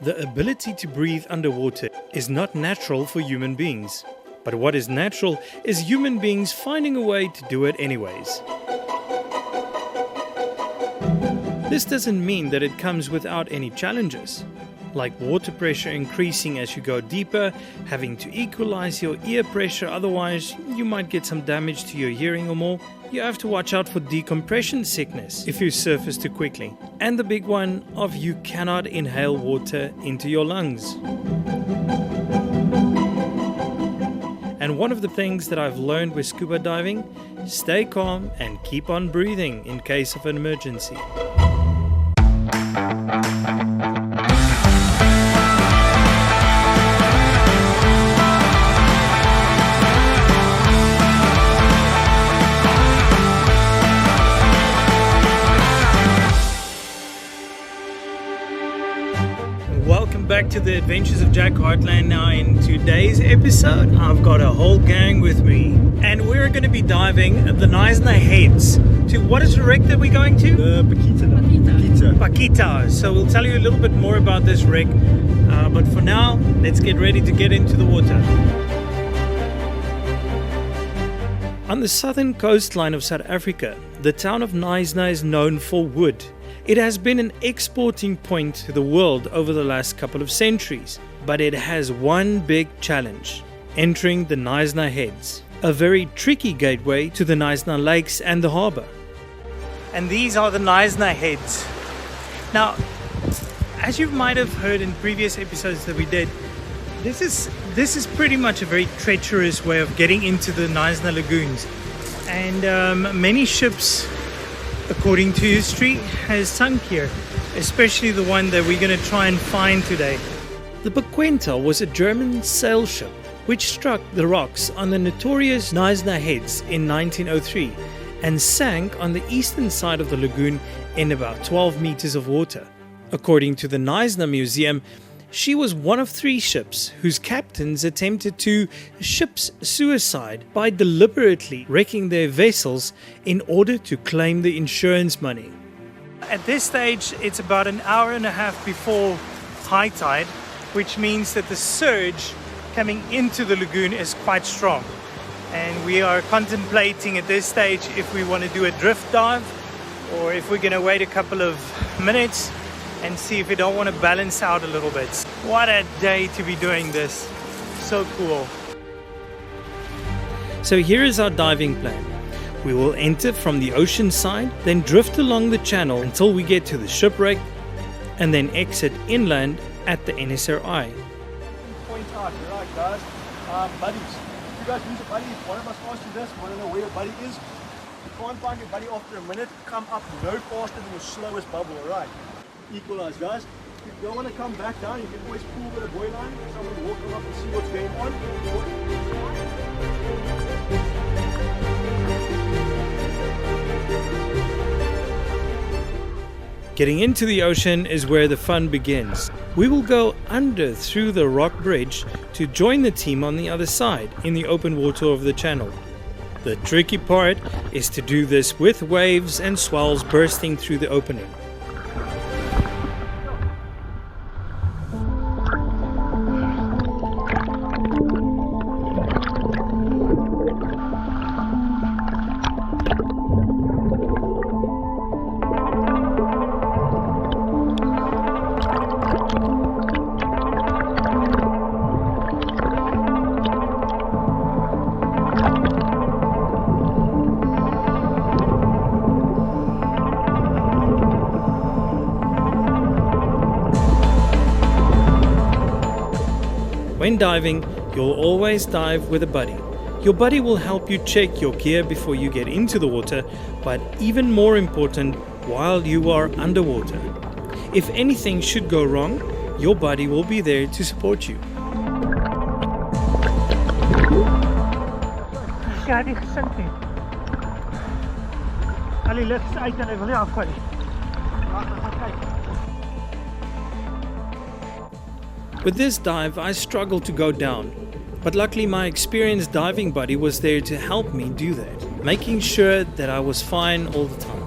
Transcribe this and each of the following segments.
The ability to breathe underwater is not natural for human beings. But what is natural is human beings finding a way to do it anyways. This doesn't mean that it comes without any challenges, like water pressure increasing as you go deeper, having to equalize your ear pressure, otherwise you might get some damage to your hearing or more. You have to watch out for decompression sickness if you surface too quickly. And the big one of you cannot inhale water into your lungs. And one of the things that I've learned with scuba diving, stay calm and keep on breathing in case of an emergency. Welcome back to the Adventures of Jack Heartland. Now in today's episode, I've got a whole gang with me. And we're going to be diving the Knysna Heads. To what is the wreck that we're going to? The Paquita. So we'll tell you a little bit more about this wreck. But for now, let's get ready to get into the water. On the southern coastline of South Africa, the town of Knysna is known for wood. It has been an exporting point to the world over the last couple of centuries, but it has one big challenge: entering the Knysna Heads, a very tricky gateway to the Knysna Lakes and the harbour. And these are the Knysna Heads. Now, as you might have heard in previous episodes that we did, this is pretty much a very treacherous way of getting into the Knysna lagoons, and many ships, according to history, has sunk here, especially the one that we're going to try and find today. The Paquita was a German sail ship which struck the rocks on the notorious Knysna Heads in 1903 and sank on the eastern side of the lagoon in about 12 meters of water. According to the Knysna Museum, she was one of 3 ships whose captains attempted to ship's suicide by deliberately wrecking their vessels in order to claim the insurance money. At this stage, it's about an hour and a half before high tide, which means that the surge coming into the lagoon is quite strong. And we are contemplating at this stage if we want to do a drift dive or if we're going to wait a couple of minutes and see if we don't want to balance out a little bit. What a day to be doing this. So cool. So here is our diving plan. We will enter from the ocean side, then drift along the channel until we get to the shipwreck, and then exit inland at the NSRI. Point out, right guys, buddies. If you guys use a buddy, if one of us asks you this, want to know where your buddy is, you can't find your buddy after a minute, come up no faster than your slowest bubble, alright? Equalize, guys. If you don't want to come back down, you can always pull with a buoy line. Someone walk up and see what's going on. Getting into the ocean is where the fun begins. We will go under through the rock bridge to join the team on the other side in the open water of the channel. The tricky part is to do this with waves and swells bursting through the opening. When diving, you'll always dive with a buddy. Your buddy will help you check your gear before you get into the water, but even more important, while you are underwater. If anything should go wrong, your buddy will be there to support you. With this dive, I struggled to go down, but luckily my experienced diving buddy was there to help me do that, making sure that I was fine all the time.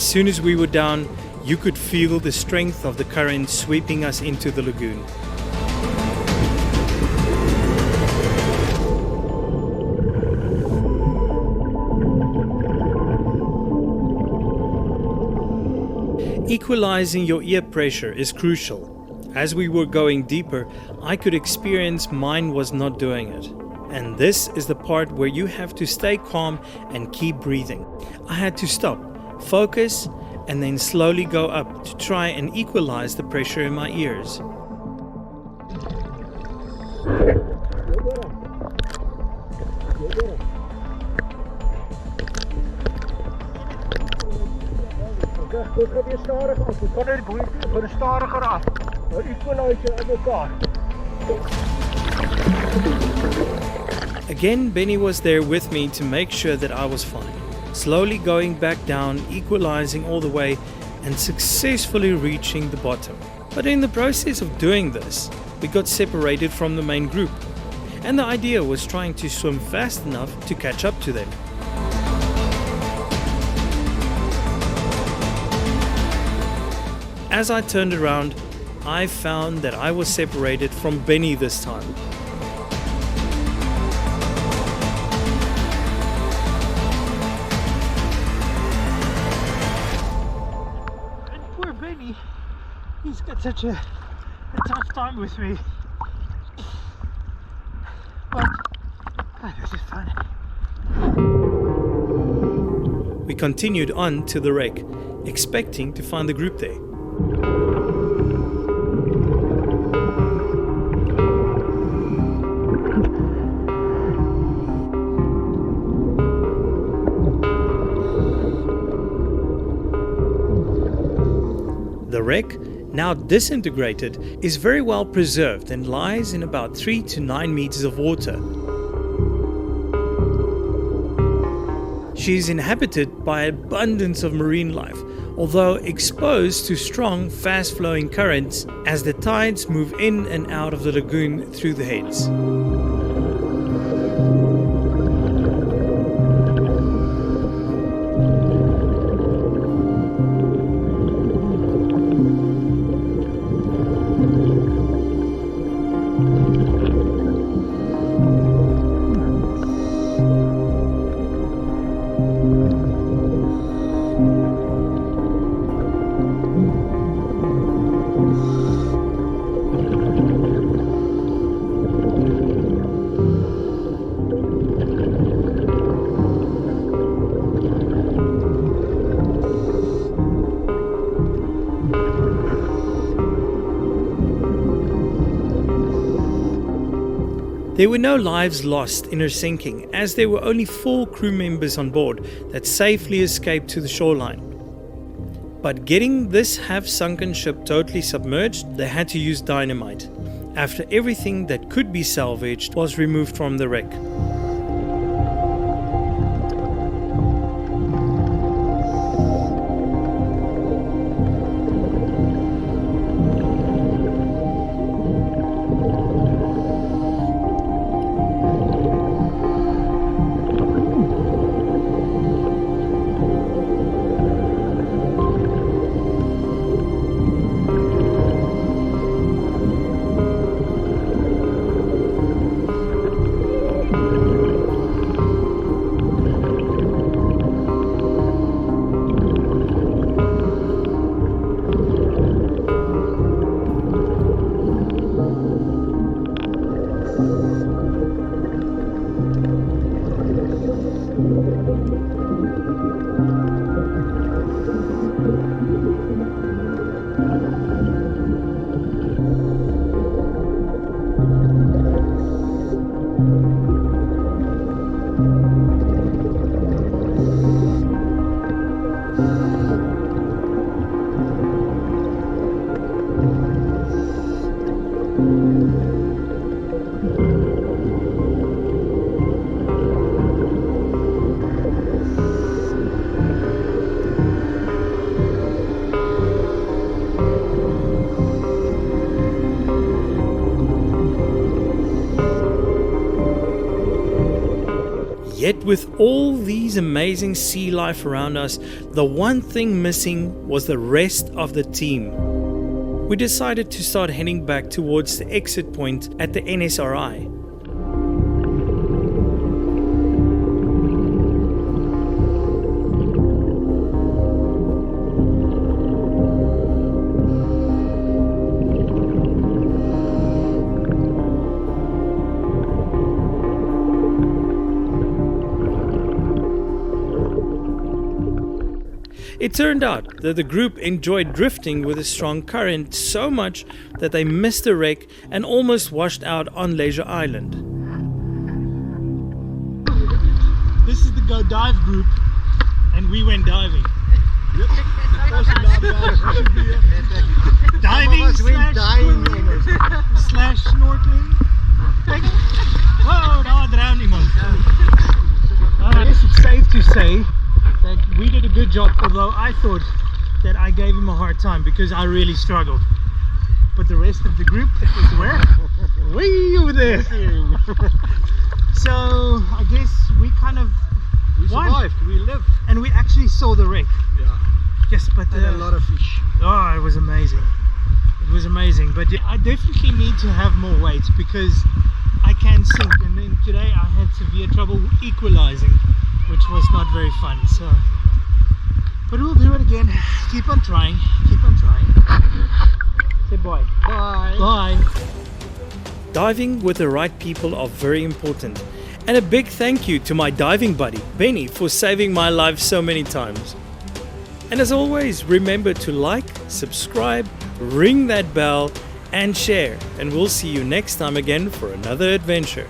soon as we were down, you could feel the strength of the current sweeping us into the lagoon. Equalizing your ear pressure is crucial. As we were going deeper, I could experience mine was not doing it. And this is the part where you have to stay calm and keep breathing. I had to stop, focus, and then slowly go up to try and equalize the pressure in my ears. Dit gaat weer stadig af. Ik kan net voor de stadiger af. Maar equalizer aan elkaar. Again, Bennie was there with me to make sure that I was fine. Slowly going back down, equalizing all the way, and successfully reaching the bottom. But in the process of doing this, we got separated from the main group. And the idea was trying to swim fast enough to catch up to them. As I turned around, I found that I was separated from Bennie this time. And poor Bennie, he's got such a tough time with me. But this is fun. We continued on to the wreck, expecting to find the group there. The wreck, now disintegrated, is very well preserved and lies in about 3 to 9 meters of water. She is inhabited by abundance of marine life, although exposed to strong, fast-flowing currents as the tides move in and out of the lagoon through the heads. There were no lives lost in her sinking, as there were only 4 crew members on board that safely escaped to the shoreline. But getting this half-sunken ship totally submerged, they had to use dynamite, after everything that could be salvaged was removed from the wreck. Yet with all these amazing sea life around us, the one thing missing was the rest of the team. We decided to start heading back towards the exit point at the NSRI. It turned out that the group enjoyed drifting with a strong current so much that they missed the wreck and almost washed out on Leisure Island. This is the GoDive group, and we went diving. Diving slash snorkeling. Whoa, daar drown iemand. I guess it's safe to say that we did a good job, although I thought that I gave him a hard time because I really struggled. But the rest of the group was where? Way over there. So I guess we survived, we lived. And we actually saw the wreck. Yeah. Yes, but and a lot of fish. Oh, it was amazing. It was amazing. But I definitely need to have more weight because I can sink, and then today I had severe trouble equalizing, which was not very fun. So, but we'll do it again. Keep on trying. Keep on trying. Say bye. Bye. Bye. Diving with the right people are very important. And a big thank you to my diving buddy, Bennie, for saving my life so many times. And as always, remember to like, subscribe, ring that bell, and share. And we'll see you next time again for another adventure.